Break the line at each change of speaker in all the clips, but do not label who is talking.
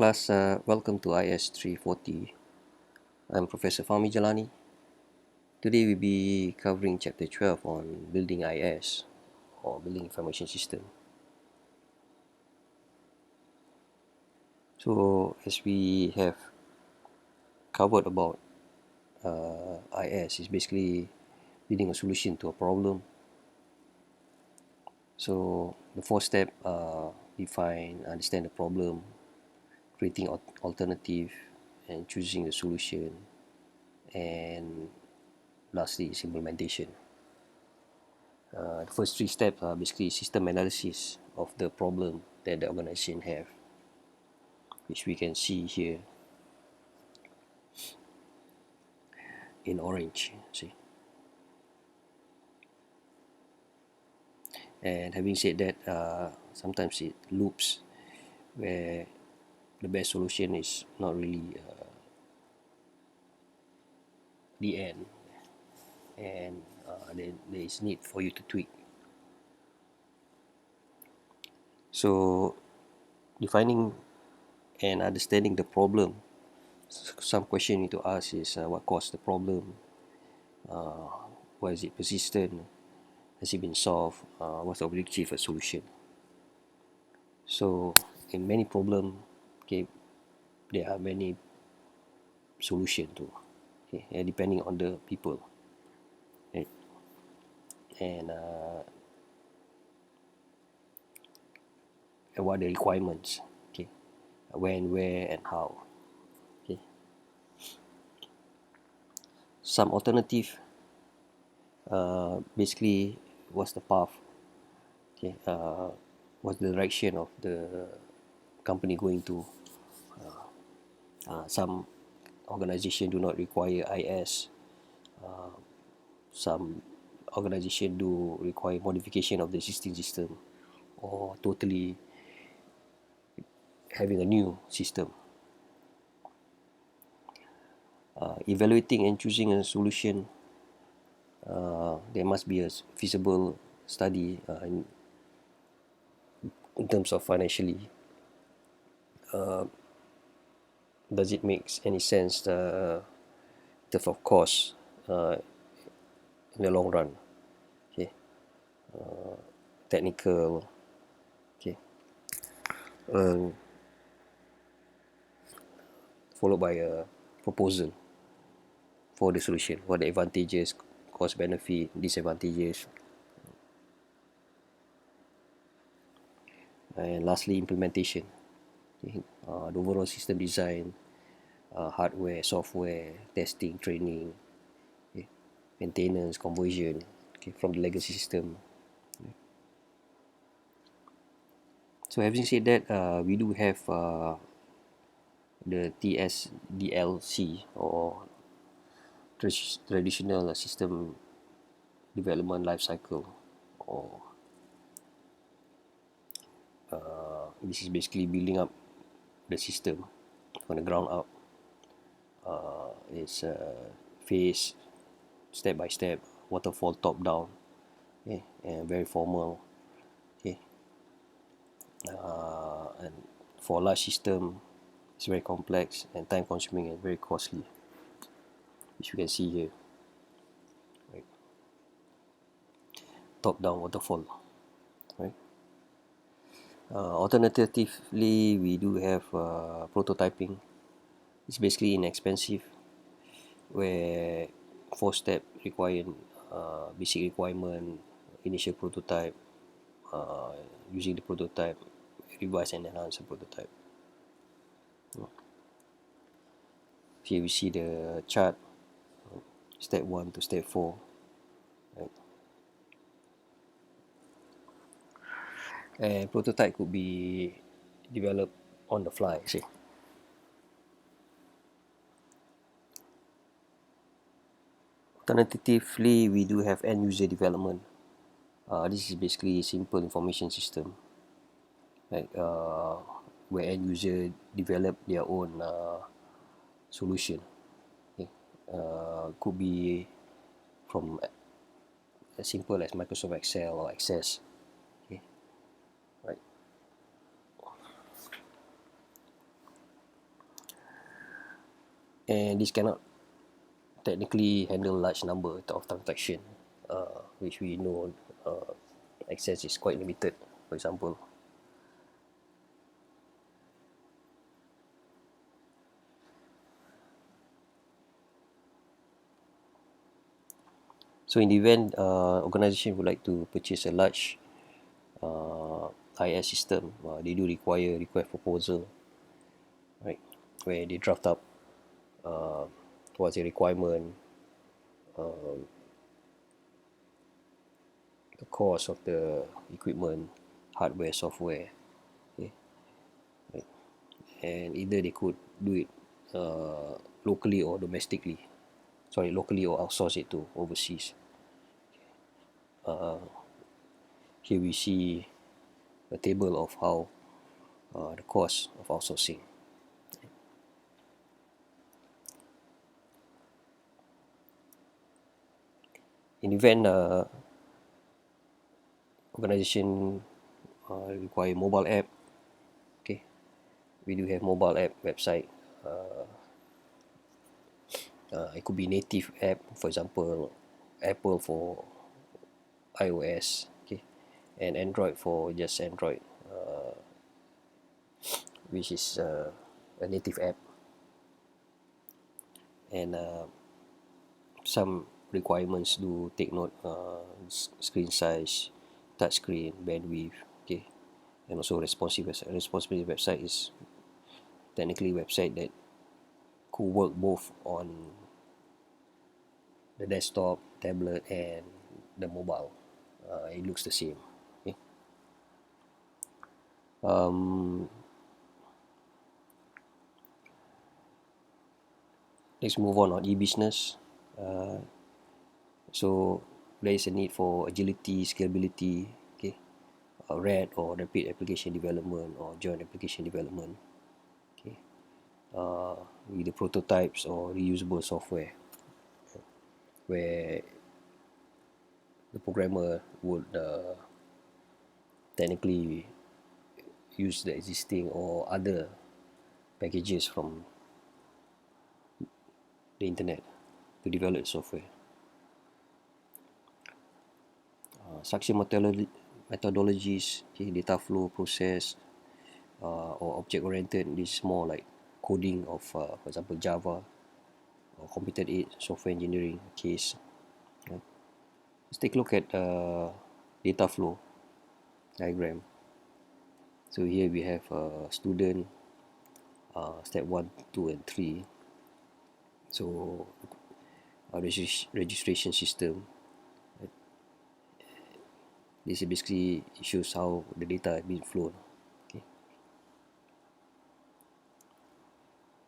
Class, welcome to IS340. I'm Professor Fahmi Jalani. Today we'll be covering Chapter 12 on Building IS, or Building Information System. So, as we have covered about IS, is basically building a solution to a problem. So, the four steps are define, understand the problem, creating alternative, and choosing the solution, and lastly is implementation. The first three steps are basically system analysis of the problem that the organization have, which we can see here in orange. See, and having said that, sometimes it loops where the best solution is not really the end, and then there is need for you to tweak. So, defining and understanding the problem, some question you need to ask is what caused the problem, why is it persistent, has it been solved, what's the objective of solution. So in many problem, okay, there are many solution to, okay, depending on the people, right? And what are the requirements, okay, when, where, and how, okay. Some alternative, basically what's the path, okay, what's the direction of the company going to. Some organization do not require IS, some organization do require modification of the existing system, or totally having a new system. Evaluating and choosing a solution, there must be a feasible study in terms of financially. Does it make any sense in terms of cost in the long run? Okay, technical. Okay, followed by a proposal for the solution. What are the advantages, cost benefit, disadvantages, and lastly implementation. Okay, the overall system design, hardware, software, testing, training, okay, maintenance, conversion, okay, from the legacy system. So having said that, we do have the TSDLC, or traditional system development life cycle, or this is basically building up the system from the ground up. It's phase, step by step, waterfall, top down, okay, and very formal, okay. And for large system, it's very complex and time consuming and very costly, which you can see here, right? Top down waterfall, right? Alternatively, we do have prototyping. It's basically inexpensive, where four step require basic requirement, initial prototype, uh, using the prototype, revise and enhance the prototype. Here we see the chart, step 1 to step 4, right? And prototype could be developed on the fly, see. Alternatively, we do have end user development. This is basically a simple information system, right? Where end user develop their own solution. Okay. Could be from as simple as Microsoft Excel or Access. Okay. Right. and this cannot technically handle large number of transaction, which we know access is quite limited, for example. So in the event organization would like to purchase a large IS system, they do require request proposal, right, where they draft up what's the requirement, the cost of the equipment, hardware, software, okay, right, and either they could do it locally or domestically, sorry, locally or outsource it to overseas. Here we see a table of how the cost of outsourcing. In event organization require mobile app, okay, we do have mobile app website. It could be native app, for example, Apple for iOS, okay, and Android for just Android, which is a native app, and some requirements do take note, screen size, touch screen, bandwidth, okay, and also responsive website is technically a website that could work both on the desktop, tablet, and the mobile. It looks the same. Okay. Um, let's move on e-business. So there is a need for agility, scalability, okay, RAD or rapid application development or joint application development, okay, with the prototypes or reusable software, where the programmer would technically use the existing or other packages from the internet to develop software. Structure methodologies, okay, data flow process, or object oriented. This is more like coding of, for example, Java or computer aided software engineering case. Right? Let's take a look at data flow diagram. So here we have student, step 1, 2, and 3. So registration system. Right? This basically shows how the data has been flown. Okay.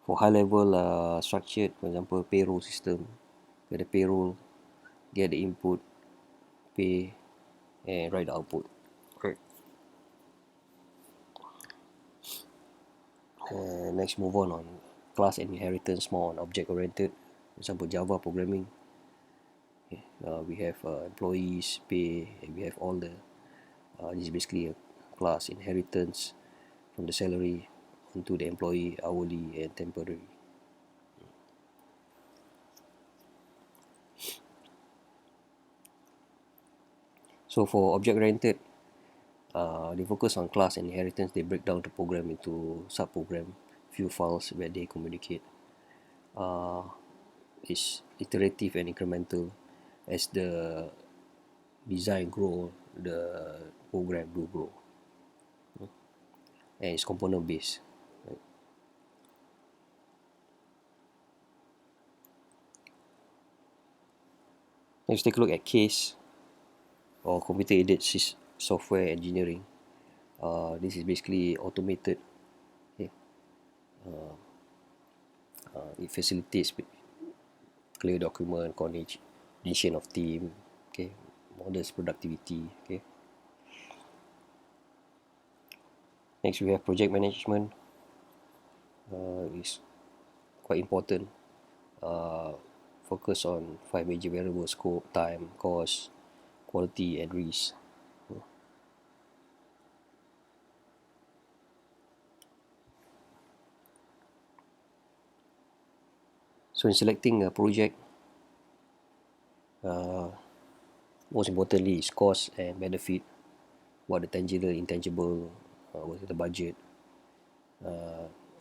For high level structured, for example, payroll system, get the payroll, get the input, pay, and write the output. Right. Next, move on class and inheritance, more on object oriented. For example, Java programming. Okay. We have employees, pay, and we have all the. This is basically a class inheritance from the salary onto the employee, hourly, and temporary. So for object oriented, they focus on class and inheritance. They break down the program into sub-program, few files where they communicate. It's iterative and incremental. As the design grow, the program do grow, and it's component based. Right? Let's take a look at case or computer aided software engineering. This is basically automated. Okay. It facilitates clear document, coordination of team, okay, models productivity. Okay. Next, we have project management. Is quite important. Focus on 5 major variables: scope, time, cost, quality, and risk. So in selecting a project, most importantly is cost and benefit, what the tangible, intangible, what is the budget,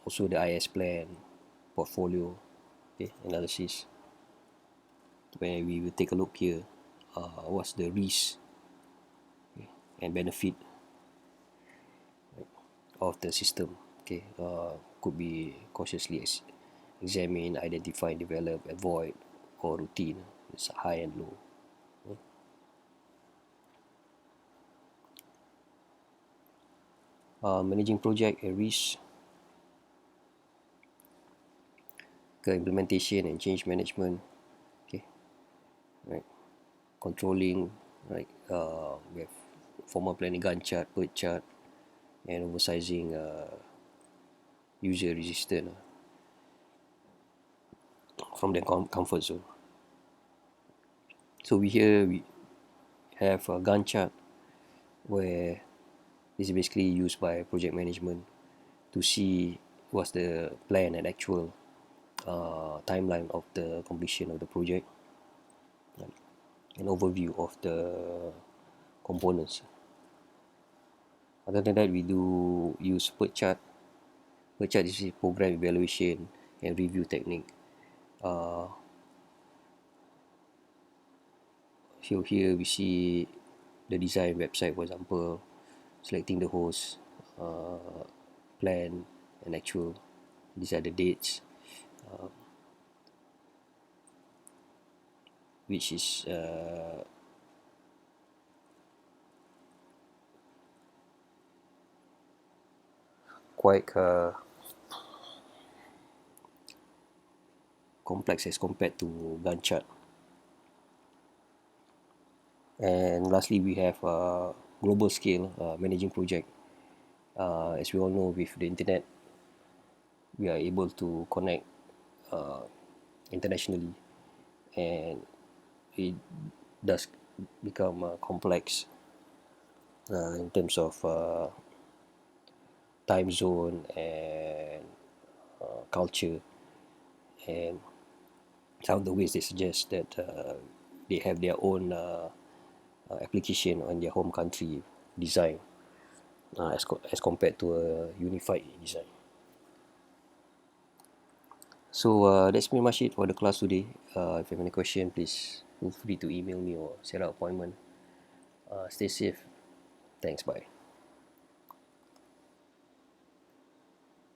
also the IS plan, portfolio, okay, analysis, where we will take a look here, what's the risk, okay, and benefit of the system. Okay, could be cautiously examine, identify, develop, avoid, or routine. It's high and low. Managing project and risk, implementation and change management. Okay, right. Controlling, right. We have formal planning, Gantt chart, PERT chart, and oversizing user resistance from their comfort zone. So we have a Gantt chart where this is basically used by project management to see what's the plan and actual timeline of the completion of the project, an overview of the components. Other than that, we do use PERT chart. PERT chart is a program evaluation and review technique. So here we see the design website, for example, selecting the host, plan, and actual. These are the dates, which is quite complex as compared to Gantt chart. And lastly, we have global scale managing project. As we all know, with the internet, we are able to connect internationally, and it does become complex in terms of time zone and culture, and some of the ways they suggest that they have their own application on their home country design as compared to a unified design. So that's pretty much it for the class today. If you have any question, please feel free to email me or set up an appointment. Stay safe. Thanks. Bye.